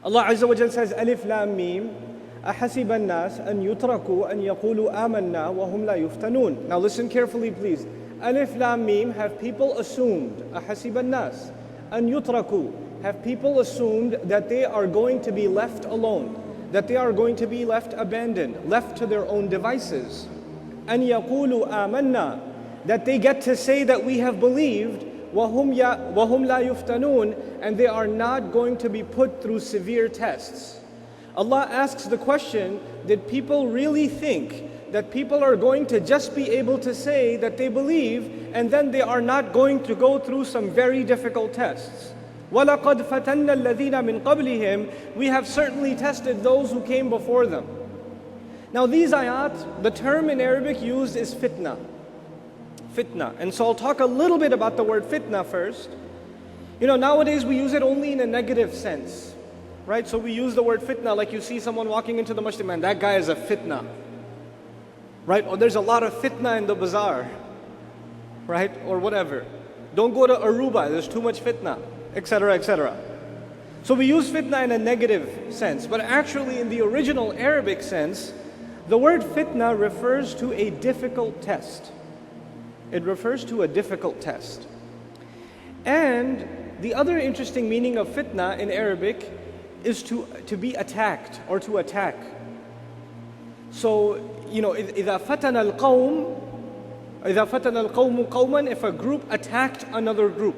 Allah Azza wa Jal says, Alif Lam Mim, أحسب الناس أن يتركوا أن يقولوا آمنا وهم لا يفتنون. Now listen carefully please. Alif Lam Mim, have people assumed, أحسب الناس أن يتركوا, have people assumed that they are going to be left alone, that they are going to be left abandoned, left to their own devices. أن يقولوا آمنا, that they get to say that we have believed, وهم لا يفتنون, and they are not going to be put through severe tests. Allah asks the question, did people really think that people are going to just be able to say that they believe and then they are not going to go through some very difficult tests? وَلَقَدْ فَتَنَّ الَّذِينَ مِنْ قَبْلِهِمْ, we have certainly tested those who came before them. Now these ayat, the term in Arabic used is fitna. Fitna. And so I'll talk a little bit about the word fitna first. Nowadays we use it only in a negative sense. Right? So we use the word fitna like you see someone walking into the masjid, man, that guy is a fitna. Right? Or there's a lot of fitna in the bazaar. Right? Or whatever. Don't go to Aruba, there's too much fitna, etc., etc. So we use fitna in a negative sense, but actually in the original Arabic sense, the word fitna refers to a difficult test. It refers to a difficult test. And the other interesting meaning of fitna in Arabic is to be attacked or to attack. So, إِذَا فَتَنَ الْقَوْمُ قَوْمًا, if a group attacked another group.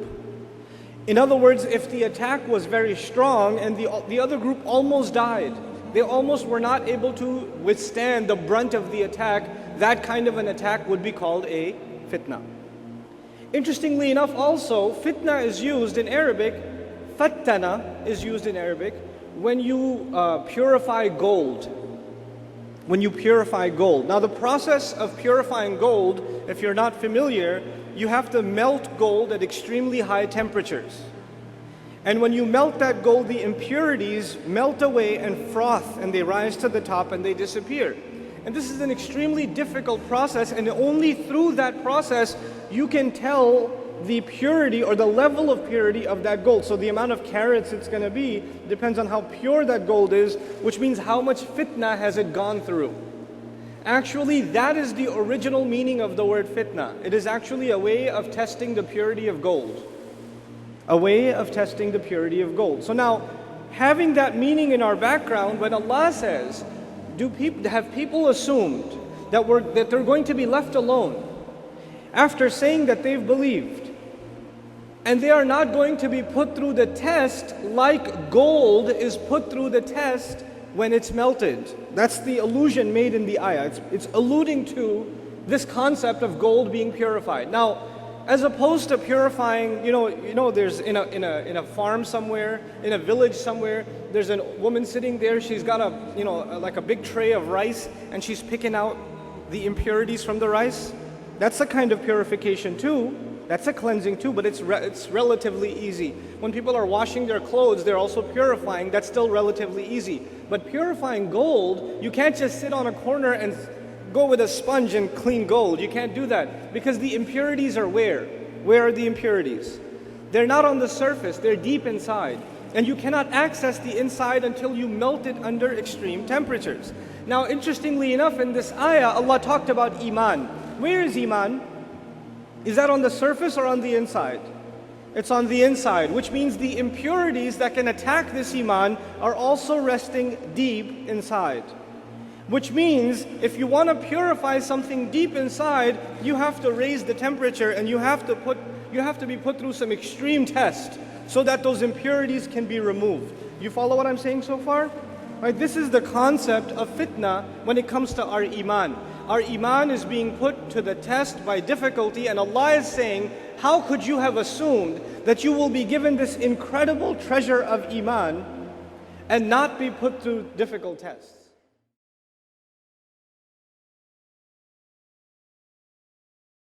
In other words, if the attack was very strong and the other group almost died, they almost were not able to withstand the brunt of the attack, that kind of an attack would be called a fitna. Interestingly enough also, fitna is used in Arabic, fattana is used in Arabic, when you purify gold. When you purify gold. Now the process of purifying gold, if you're not familiar, you have to melt gold at extremely high temperatures. And when you melt that gold, the impurities melt away and froth, and they rise to the top and they disappear. And this is an extremely difficult process, and only through that process you can tell the purity or the level of purity of that gold. So the amount of carats it's going to be depends on how pure that gold is, which means how much fitna has it gone through. Actually, that is the original meaning of the word fitna. It is actually a way of testing the purity of gold. A way of testing the purity of gold. So now, having that meaning in our background, when Allah says, have people assumed that they're going to be left alone after saying that they've believed, and they are not going to be put through the test like gold is put through the test when it's melted? That's the allusion made in the ayah. It's alluding to this concept of gold being purified. Now, as opposed to purifying, there's in a farm somewhere, in a village somewhere, there's a woman sitting there. She's got like a big tray of rice, and she's picking out the impurities from the rice. That's a kind of purification too. That's a cleansing too, but it's relatively easy. When people are washing their clothes, they're also purifying. That's still relatively easy. But purifying gold, you can't just sit on a corner and go with a sponge and clean gold. You can't do that because the impurities are where? Where are the impurities? They're not on the surface, they're deep inside. And you cannot access the inside until you melt it under extreme temperatures. Now, interestingly enough, in this ayah, Allah talked about iman. Where is iman? Is that on the surface or on the inside? It's on the inside, which means the impurities that can attack this iman are also resting deep inside. Which means if you want to purify something deep inside, you have to raise the temperature and you have to be put through some extreme test so that those impurities can be removed. You follow what I'm saying so far? Right, this is the concept of fitna when it comes to our iman. Our iman is being put to the test by difficulty, and Allah is saying, how could you have assumed that you will be given this incredible treasure of iman and not be put through difficult tests?